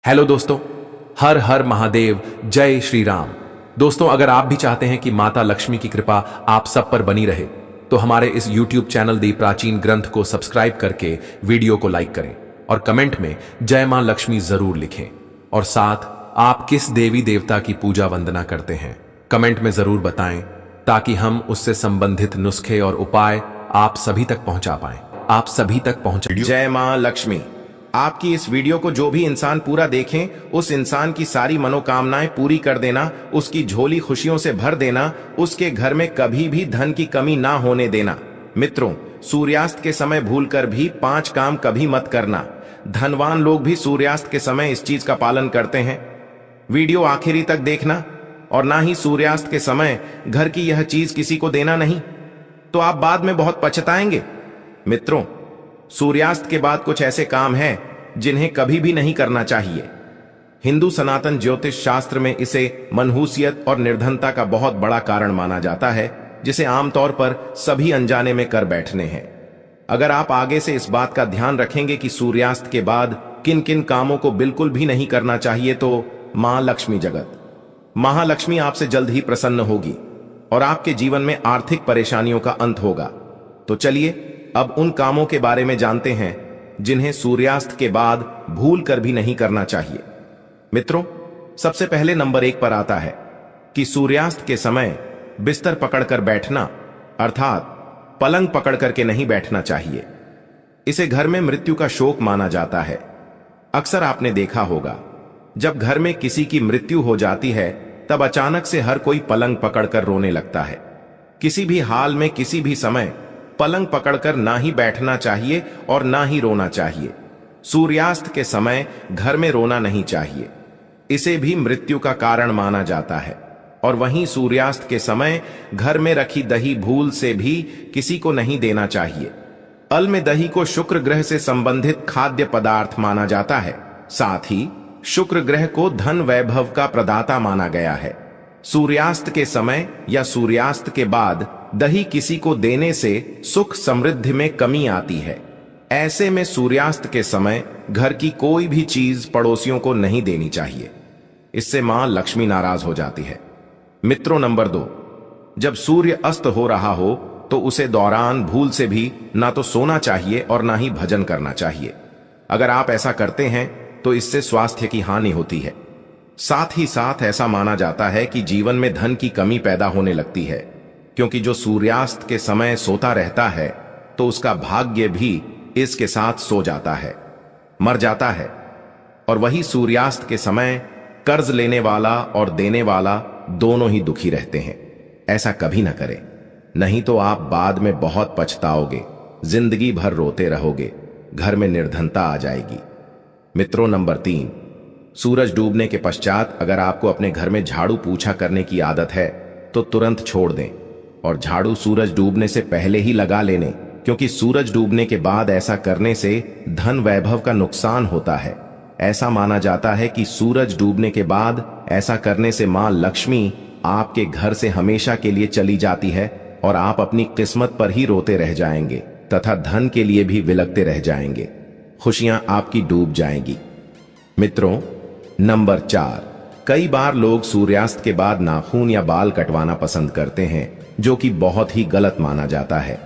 Hello दोस्तों, हर हर महादेव, जय श्री राम। दोस्तों, अगर आप भी चाहते हैं कि माता लक्ष्मी की कृपा आप सब पर बनी रहे तो हमारे इस YouTube चैनल दी प्राचीन ग्रंथ को सब्सक्राइब करके वीडियो को लाइक करें और कमेंट में जय मां लक्ष्मी जरूर लिखें। और साथ आप किस देवी देवता की पूजा वंदना करते हैं कमेंट में जरूर बताएं, ताकि हम उससे संबंधित नुस्खे और उपाय आप सभी तक पहुंचा पाएं। जय मां लक्ष्मी। आपकी इस वीडियो को जो भी इंसान पूरा देखें, उस इंसान की सारी मनोकामनाएं पूरी कर देना, उसकी झोली खुशियों से भर देना, उसके घर में कभी भी धन की कमी ना होने देना। मित्रों, सूर्यास्त के समय भूलकर भी 5 काम कभी मत करना। धनवान लोग भी सूर्यास्त के समय इस चीज का पालन करते हैं। वीडियो आखिरी तक देखना, और ना ही सूर्यास्त के समय घर की यह चीज किसी को देना नहीं, तो आप बाद में बहुत पछताएंगे। मित्रों, सूर्यास्त के बाद कुछ ऐसे काम हैं जिन्हें कभी भी नहीं करना चाहिए। हिंदू सनातन ज्योतिष शास्त्र में इसे मनहूसियत और निर्धनता का बहुत बड़ा कारण माना जाता है, जिसे आमतौर पर सभी अनजाने में कर बैठने हैं। अगर आप आगे से इस बात का ध्यान रखेंगे कि सूर्यास्त के बाद किन किन कामों को बिल्कुल भी नहीं करना चाहिए, तो मां लक्ष्मी महालक्ष्मी आपसे जल्द ही प्रसन्न होगी और आपके जीवन में आर्थिक परेशानियों का अंत होगा। तो चलिए अब उन कामों के बारे में जानते हैं जिन्हें सूर्यास्त के बाद भूल कर भी नहीं करना चाहिए। मित्रों, सबसे पहले नंबर 1 पर आता है कि सूर्यास्त के समय बिस्तर पकड़कर बैठना, अर्थात पलंग पकड़ करके नहीं बैठना चाहिए। इसे घर में मृत्यु का शोक माना जाता है। अक्सर आपने देखा होगा, जब घर में किसी की मृत्यु हो जाती है तब अचानक से हर कोई पलंग पकड़कर रोने लगता है। किसी भी हाल में किसी भी समय पलंग पकड़कर ना ही बैठना चाहिए और ना ही रोना चाहिए। सूर्यास्त के समय घर में रोना नहीं चाहिए, इसे भी मृत्यु का कारण माना जाता है। और वहीं सूर्यास्त के समय घर में रखी दही भूल से भी किसी को नहीं देना चाहिए। अल में दही को शुक्र ग्रह से संबंधित खाद्य पदार्थ माना जाता है। साथ ही शुक्र ग्रह को धन वैभव का प्रदाता माना गया है। सूर्यास्त के समय या सूर्यास्त के बाद दही किसी को देने से सुख समृद्धि में कमी आती है। ऐसे में सूर्यास्त के समय घर की कोई भी चीज पड़ोसियों को नहीं देनी चाहिए, इससे मां लक्ष्मी नाराज हो जाती है। मित्रों, नंबर 2, जब सूर्य अस्त हो रहा हो तो उसे दौरान भूल से भी ना तो सोना चाहिए और ना ही भजन करना चाहिए। अगर आप ऐसा करते हैं तो इससे स्वास्थ्य की हानि होती है। साथ ही साथ ऐसा माना जाता है कि जीवन में धन की कमी पैदा होने लगती है, क्योंकि जो सूर्यास्त के समय सोता रहता है तो उसका भाग्य भी इसके साथ सो जाता है, मर जाता है। और वही सूर्यास्त के समय कर्ज लेने वाला और देने वाला दोनों ही दुखी रहते हैं। ऐसा कभी ना करें, नहीं तो आप बाद में बहुत पछताओगे, जिंदगी भर रोते रहोगे, घर में निर्धनता आ जाएगी। मित्रों, नंबर 3, सूरज डूबने के पश्चात अगर आपको अपने घर में झाड़ू पोछा करने की आदत है तो तुरंत छोड़ दें और झाड़ू सूरज डूबने से पहले ही लगा लेने, क्योंकि सूरज डूबने के बाद ऐसा करने से धन वैभव का नुकसान होता है। ऐसा माना जाता है कि सूरज डूबने के बाद ऐसा करने से मां लक्ष्मी आपके घर से हमेशा के लिए चली जाती है और आप अपनी किस्मत पर ही रोते रह जाएंगे तथा धन के लिए भी विलकते रह जाएंगे। खुशियां आपकी डूब जाएंगी। मित्रों, नंबर 4, कई बार लोग सूर्यास्त के बाद नाखून या बाल कटवाना पसंद करते हैं, जो कि बहुत ही गलत माना जाता है।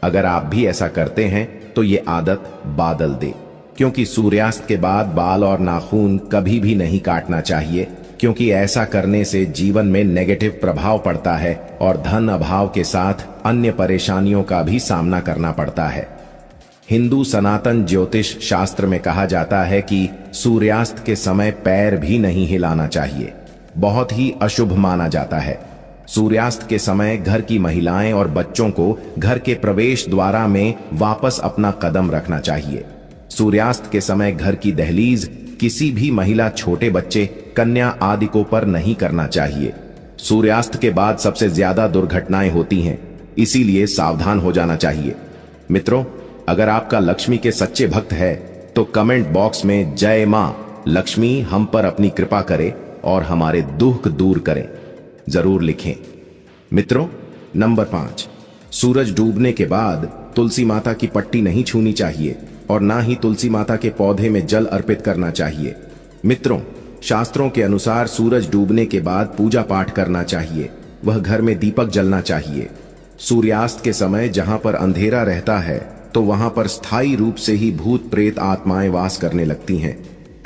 अगर आप भी ऐसा करते हैं तो ये आदत बादल दे, क्योंकि सूर्यास्त के बाद बाल और नाखून कभी भी नहीं काटना चाहिए, क्योंकि ऐसा करने से जीवन में नेगेटिव प्रभाव पड़ता है और धन अभाव के साथ अन्य परेशानियों का भी सामना करना पड़ता है। हिंदू सनातन ज्योतिष शास्त्र में कहा जाता है कि सूर्यास्त के समय पैर भी नहीं हिलाना चाहिए, बहुत ही अशुभ माना जाता है। सूर्यास्त के समय घर की महिलाएं और बच्चों को घर के प्रवेश द्वार में वापस अपना कदम रखना चाहिए। सूर्यास्त के समय घर की दहलीज किसी भी महिला, छोटे बच्चे, कन्या आदि को पर नहीं करना चाहिए। सूर्यास्त के बाद सबसे ज्यादा दुर्घटनाएं होती हैं, इसीलिए सावधान हो जाना चाहिए। मित्रों, अगर आपका लक्ष्मी के सच्चे भक्त है तो कमेंट बॉक्स में जय मां लक्ष्मी हम पर अपनी कृपा करे और हमारे दुख दूर करें जरूर लिखें। मित्रों, नंबर 5, सूरज डूबने के बाद तुलसी माता की पट्टी नहीं छूनी चाहिए और ना ही तुलसी माता के पौधे में जल अर्पित करना चाहिए। मित्रों, शास्त्रों के अनुसार सूरज डूबने के बाद पूजा पाठ करना चाहिए। वह घर में दीपक जलना चाहिए। सूर्यास्त के समय जहां पर अंधेरा रहता है तो वहां पर स्थायी रूप से ही भूत प्रेत आत्माएं वास करने लगती हैं।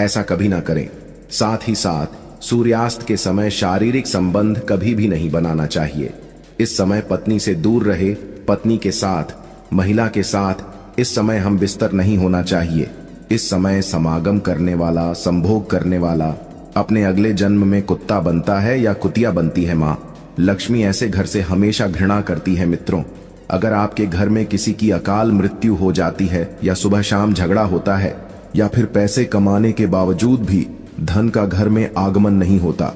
ऐसा कभी ना करें। साथ ही साथ सूर्यास्त के समय शारीरिक संबंध कभी भी नहीं बनाना चाहिए। इस समय पत्नी से दूर रहे। पत्नी के साथ, महिला के साथ इस समय हम बिस्तर नहीं होना चाहिए। इस समय समागम करने वाला, संभोग करने वाला अपने अगले जन्म में कुत्ता बनता है या कुतिया बनती है। माँ लक्ष्मी ऐसे घर से हमेशा घृणा करती है। मित्रों, अगर आपके घर में किसी की अकाल मृत्यु हो जाती है या सुबह शाम झगड़ा होता है या फिर पैसे कमाने के बावजूद भी धन का घर में आगमन नहीं होता,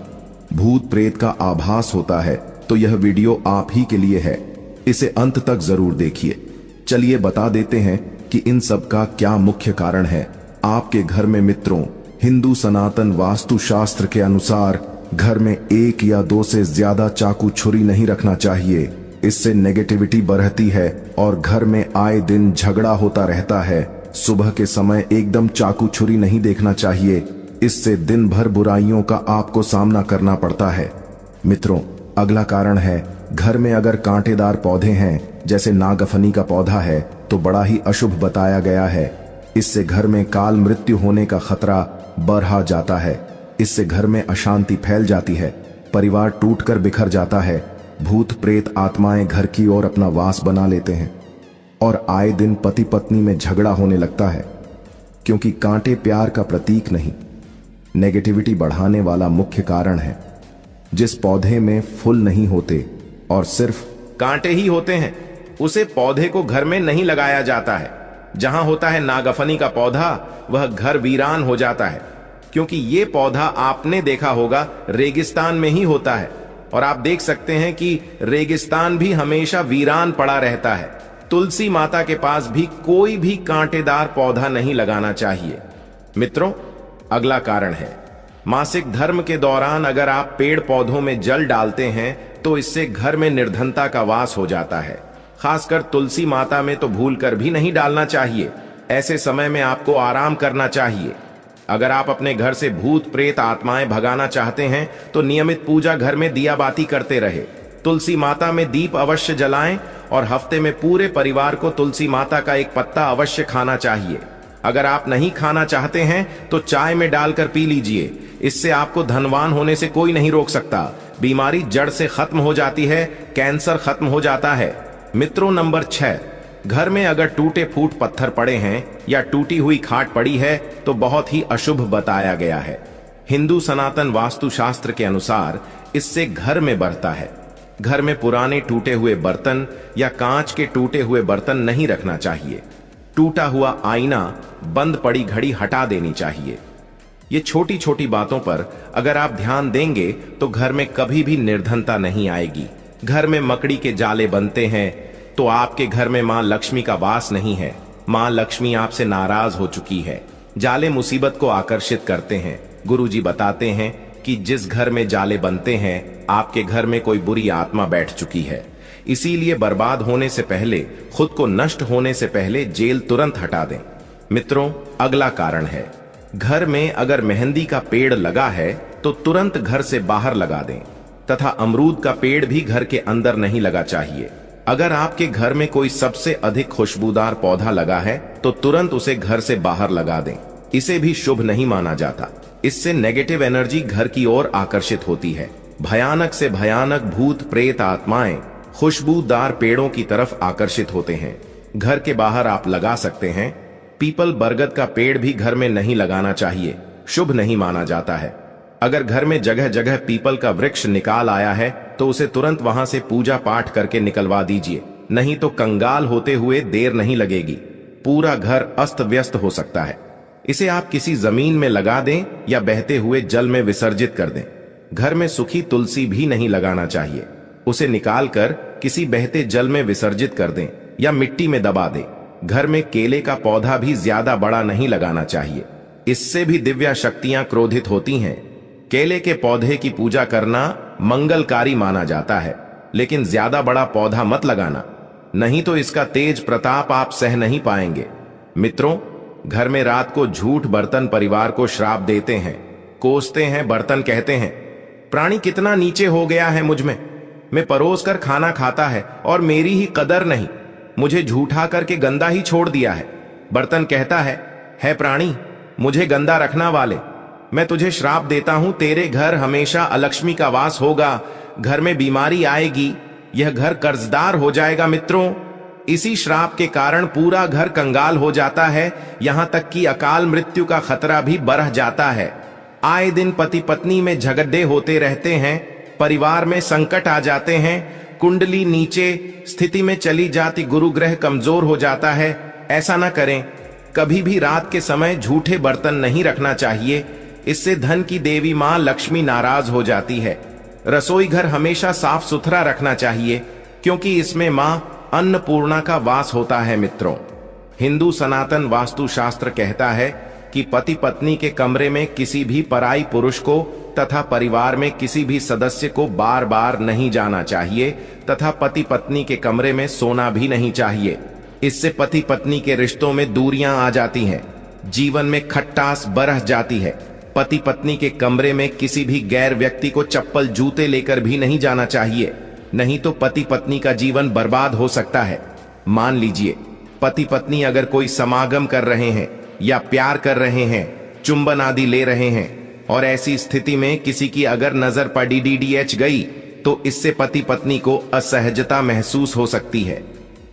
भूत प्रेत का आभास होता है, तो यह वीडियो आप ही के लिए है। इसे अंत तक जरूर देखिए। चलिए बता देते हैं कि इन सब का क्या मुख्य कारण है आपके घर में। मित्रों, हिंदू सनातन वास्तु शास्त्र के अनुसार घर में 1 या 2 से ज्यादा चाकू छुरी नहीं रखना चाहिए। इससे नेगेटिविटी बढ़ती है और घर में आए दिन झगड़ा होता रहता है। सुबह के समय एकदम चाकू छुरी नहीं देखना चाहिए। इससे दिन भर बुराइयों का आपको सामना करना पड़ता है। मित्रों, अगला कारण है, घर में अगर कांटेदार पौधे हैं, जैसे नागफनी का पौधा है, तो बड़ा ही अशुभ बताया गया है। इससे घर में काल मृत्यु होने का खतरा बढ़ जाता है। इससे घर में अशांति फैल जाती है, परिवार टूटकर बिखर जाता है, भूत प्रेत आत्माएं घर की ओर अपना वास बना लेते हैं और आए दिन पति पत्नी में झगड़ा होने लगता है, क्योंकि कांटे प्यार का प्रतीक नहीं, नेगेटिविटी बढ़ाने वाला मुख्य कारण है। जिस पौधे में फूल नहीं होते और सिर्फ कांटे ही होते हैं, उसे पौधे को घर में नहीं लगाया जाता है। जहां होता है नागफनी का पौधा, वह घर वीरान हो जाता है, क्योंकि ये पौधा आपने देखा होगा रेगिस्तान में ही होता है। और आप देख सकते हैं कि रेगिस्तान भी हमेशा वीरान पड़ा रहता है। तुलसी माता के पास भी कोई भी कांटेदार पौधा नहीं लगाना चाहिए। मित्रों, अगला कारण है, मासिक धर्म के दौरान अगर आप पेड़ पौधों में जल डालते हैं तो इससे घर में निर्धनता का वास हो जाता है। खासकर तुलसी माता में तो भूल कर भी नहीं डालना चाहिए। ऐसे समय में आपको आराम करना चाहिए। अगर आप अपने घर से भूत प्रेत आत्माएं भगाना चाहते हैं तो नियमित पूजा घर में दिया बाती करते रहे। तुलसी माता में दीप अवश्य जलाएं और हफ्ते में पूरे परिवार को तुलसी माता का एक पत्ता अवश्य खाना चाहिए। अगर आप नहीं खाना चाहते हैं तो चाय में डालकर पी लीजिए। इससे आपको धनवान होने से कोई नहीं रोक सकता। बीमारी जड़ से खत्म हो जाती है, कैंसर खत्म हो जाता है। मित्रों, नंबर 6, घर में अगर टूटे फूट पत्थर पड़े हैं या टूटी हुई खाट पड़ी है तो बहुत ही अशुभ बताया गया है। हिंदू सनातन वास्तु शास्त्र के अनुसार इससे घर में बढ़ता है। घर में पुराने टूटे हुए बर्तन या कांच के टूटे हुए बर्तन नहीं रखना चाहिए। टूटा हुआ आईना, बंद पड़ी घड़ी हटा देनी चाहिए। ये छोटी छोटी बातों पर अगर आप ध्यान देंगे तो घर में कभी भी निर्धनता नहीं आएगी। घर में मकड़ी के जाले बनते हैं तो आपके घर में मां लक्ष्मी का वास नहीं है। मां लक्ष्मी आपसे नाराज हो चुकी है। जाले मुसीबत को आकर्षित करते हैं। गुरुजी बताते हैं कि जिस घर में जाले बनते हैं, आपके घर में कोई बुरी आत्मा बैठ चुकी है। इसीलिए बर्बाद होने से पहले, खुद को नष्ट होने से पहले जेल तुरंत हटा दें। मित्रों, अगला कारण है, घर में अगर मेहंदी का पेड़ लगा है तो तुरंत घर से बाहर लगा दें तथा अमरूद का पेड़ भी घर के अंदर नहीं लगा चाहिए। अगर आपके घर में कोई सबसे अधिक खुशबूदार पौधा लगा है तो तुरंत उसे घर से बाहर लगा दें। इसे भी शुभ नहीं माना जाता। इससे नेगेटिव एनर्जी घर की ओर आकर्षित होती है। भयानक से भयानक भूत प्रेत आत्माएं खुशबूदार पेड़ों की तरफ आकर्षित होते हैं। घर के बाहर आप लगा सकते हैं। पीपल बरगद का पेड़ भी घर में नहीं लगाना चाहिए, शुभ नहीं माना जाता है। अगर घर में जगह जगह पीपल का वृक्ष निकाल आया है तो उसे तुरंत वहां से पूजा पाठ करके निकलवा दीजिए, नहीं तो कंगाल होते हुए देर नहीं लगेगी। पूरा घर अस्त व्यस्त हो सकता है। इसे आप किसी जमीन में लगा दें या बहते हुए जल में विसर्जित कर दें। घर में सूखी तुलसी भी नहीं लगाना चाहिए। उसे निकालकर किसी बहते जल में विसर्जित कर दें या मिट्टी में दबा दें। घर में केले का पौधा भी ज्यादा बड़ा नहीं लगाना चाहिए। इससे भी दिव्य शक्तियां क्रोधित होती हैं। केले के पौधे की पूजा करना मंगलकारी माना जाता है, लेकिन ज्यादा बड़ा पौधा मत लगाना, नहीं तो इसका तेज प्रताप आप सह नहीं पाएंगे। मित्रों, घर में रात को झूठ बर्तन परिवार को श्राप देते हैं। कोसते हैं, बर्तन कहते हैं। प्राणी कितना नीचे हो गया है मुझ में। मैं परोस कर खाना खाता है और मेरी ही कदर नहीं, मुझे झूठा करके गंदा ही छोड़ दिया है। बर्तन कहता है प्राणी मुझे गंदा रखना वाले, मैं तुझे श्राप देता हूं, तेरे घर हमेशा अलक्ष्मी का वास होगा, घर में बीमारी आएगी, यह घर कर्जदार हो जाएगा। मित्रों, इसी श्राप के कारण पूरा घर कंगाल हो जाता है, यहां तक कि अकाल मृत्यु का खतरा भी बढ़ जाता है। आए दिन पति पत्नी में झगड़े होते रहते हैं, परिवार में संकट आ जाते हैं, कुंडली नीचे स्थिति में चली जाती, गुरु ग्रह कमजोर हो जाता है। ऐसा ना करें। कभी भी रात के समय झूठे बर्तन नहीं रखना चाहिए, इससे धन की देवी मां लक्ष्मी नाराज हो जाती है। रसोई घर हमेशा साफ सुथरा रखना चाहिए, क्योंकि इसमें मां अन्नपूर्णा का वास होता है। मित्रों, हिंदू सनातन वास्तु शास्त्र कहता है कि पति पत्नी के कमरे में किसी भी पराई पुरुष को तथा परिवार में किसी भी सदस्य को बार बार नहीं जाना चाहिए तथा पति पत्नी के कमरे में सोना भी नहीं चाहिए। इससे पति पत्नी के रिश्तों में दूरियां आ जाती हैं, जीवन में खट्टास बढ़ जाती है। पति पत्नी के कमरे में किसी भी गैर व्यक्ति को चप्पल जूते लेकर भी नहीं जाना चाहिए, नहीं तो पति पत्नी का जीवन बर्बाद हो सकता है। मान लीजिए पति पत्नी अगर कोई समागम कर रहे हैं या प्यार कर रहे हैं, चुंबन आदि ले रहे हैं, और ऐसी स्थिति में किसी की अगर नजर पड़ी डीडीएच गई तो इससे पति पत्नी को असहजता महसूस हो सकती है,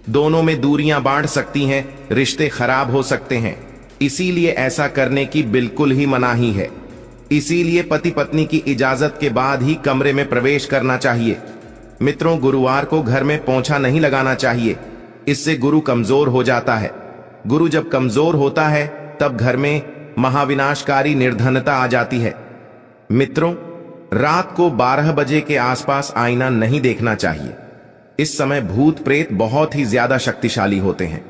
दोनों में दूरियां बढ़ सकती हैं, रिश्ते खराब हो सकते हैं। इसीलिए ऐसा करने की बिल्कुल ही मनाही है। इसीलिए पति पत्नी की इजाजत के बाद ही कमरे में प्रवेश करना चाहिए। मित्रों, गुरुवार को घर में पोंछा नहीं लगाना चाहिए, इससे गुरु कमजोर हो जाता है। गुरु जब कमजोर होता है तब घर में महाविनाशकारी निर्धनता आ जाती है। मित्रों, रात को 12 बजे के आसपास आईना नहीं देखना चाहिए। इस समय भूत प्रेत बहुत ही ज्यादा शक्तिशाली होते हैं।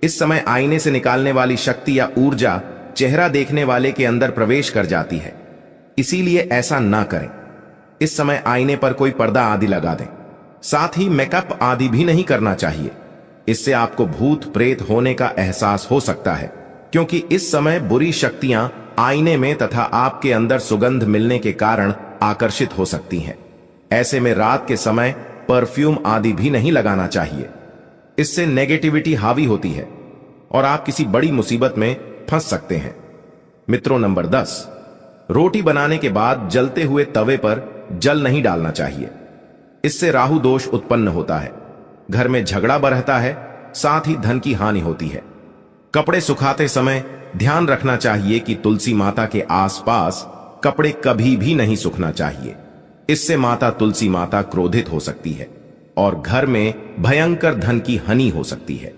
इस समय आईने से निकालने वाली शक्ति या ऊर्जा चेहरा देखने वाले के अंदर प्रवेश कर जाती है, इसीलिए ऐसा ना करें। इस समय आईने पर कोई पर्दा आदि लगा दें, साथ ही मेकअप आदि भी नहीं करना चाहिए। इससे आपको भूत प्रेत होने का एहसास हो सकता है, क्योंकि इस समय बुरी शक्तियां आईने में तथा आपके अंदर सुगंध मिलने के कारण आकर्षित हो सकती हैं। ऐसे में रात के समय परफ्यूम आदि भी नहीं लगाना चाहिए, इससे नेगेटिविटी हावी होती है और आप किसी बड़ी मुसीबत में फंस सकते हैं। मित्रों, नंबर 10, रोटी बनाने के बाद जलते हुए तवे पर जल नहीं डालना चाहिए, इससे राहु दोष उत्पन्न होता है, घर में झगड़ा बढ़ता है, साथ ही धन की हानि होती है। कपड़े सुखाते समय ध्यान रखना चाहिए कि तुलसी माता के आसपास कपड़े कभी भी नहीं सूखना चाहिए, इससे माता तुलसी माता क्रोधित हो सकती है और घर में भयंकर धन की हानि हो सकती है।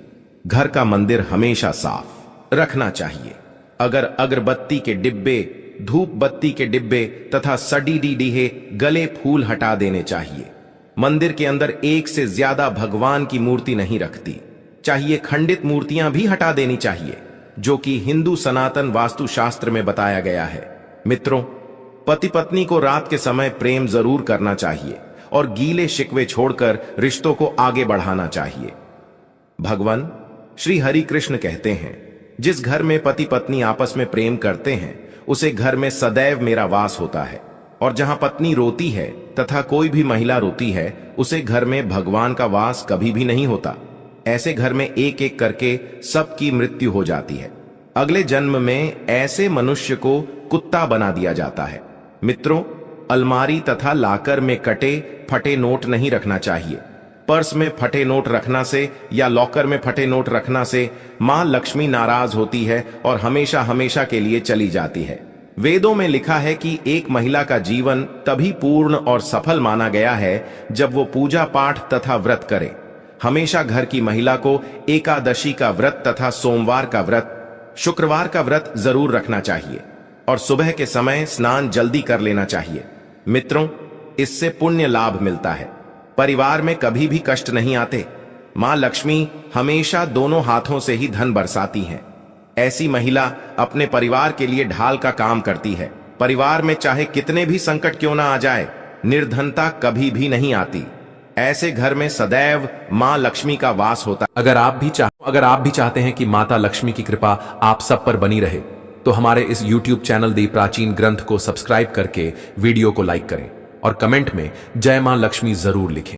घर का मंदिर हमेशा साफ रखना चाहिए। अगर अगरबत्ती के डिब्बे, धूप बत्ती के डिब्बे तथा सड़ी डीहे गले फूल हटा देने चाहिए। मंदिर के अंदर एक से ज्यादा भगवान की मूर्ति नहीं रखती चाहिए, खंडित मूर्तियां भी हटा देनी चाहिए, जो कि हिंदू सनातन वास्तु शास्त्र में बताया गया है। मित्रों, पति पत्नी को रात के समय प्रेम जरूर करना चाहिए और गीले शिकवे छोड़कर रिश्तों को आगे बढ़ाना चाहिए। भगवान श्री हरि कृष्ण कहते हैं, जिस घर में पति पत्नी आपस में प्रेम करते हैं उसे घर में सदैव मेरा वास होता है, और जहां पत्नी रोती है तथा कोई भी महिला रोती है उसे घर में भगवान का वास कभी भी नहीं होता। ऐसे घर में एक एक करके सबकी मृत्यु हो जाती है। अगले जन्म में ऐसे मनुष्य को कुत्ता बना दिया जाता है। मित्रों, अलमारी तथा लाकर में कटे फटे नोट नहीं रखना चाहिए। पर्स में फटे नोट रखना से या लॉकर में फटे नोट रखना से मां लक्ष्मी नाराज होती है और हमेशा हमेशा के लिए चली जाती है। वेदों में लिखा है कि एक महिला का जीवन तभी पूर्ण और सफल माना गया है जब वो पूजा पाठ तथा व्रत करे। हमेशा घर की महिला को एकादशी का व्रत तथा सोमवार का व्रत, शुक्रवार का व्रत जरूर रखना चाहिए और सुबह के समय स्नान जल्दी कर लेना चाहिए। मित्रों, इससे पुण्य लाभ मिलता है, परिवार में कभी भी कष्ट नहीं आते। मां लक्ष्मी हमेशा दोनों हाथों से ही धन बरसाती हैं। ऐसी महिला अपने परिवार के लिए ढाल का काम करती है। परिवार में चाहे कितने भी संकट क्यों ना आ जाए, निर्धनता कभी भी नहीं आती। ऐसे घर में सदैव मां लक्ष्मी का वास होता है। अगर आप भी चाहते हैं कि माता लक्ष्मी की कृपा आप सब पर बनी रहे, तो हमारे इस YouTube चैनल दी प्राचीन ग्रंथ को सब्सक्राइब करके वीडियो को लाइक करें और कमेंट में जय मां लक्ष्मी जरूर लिखें।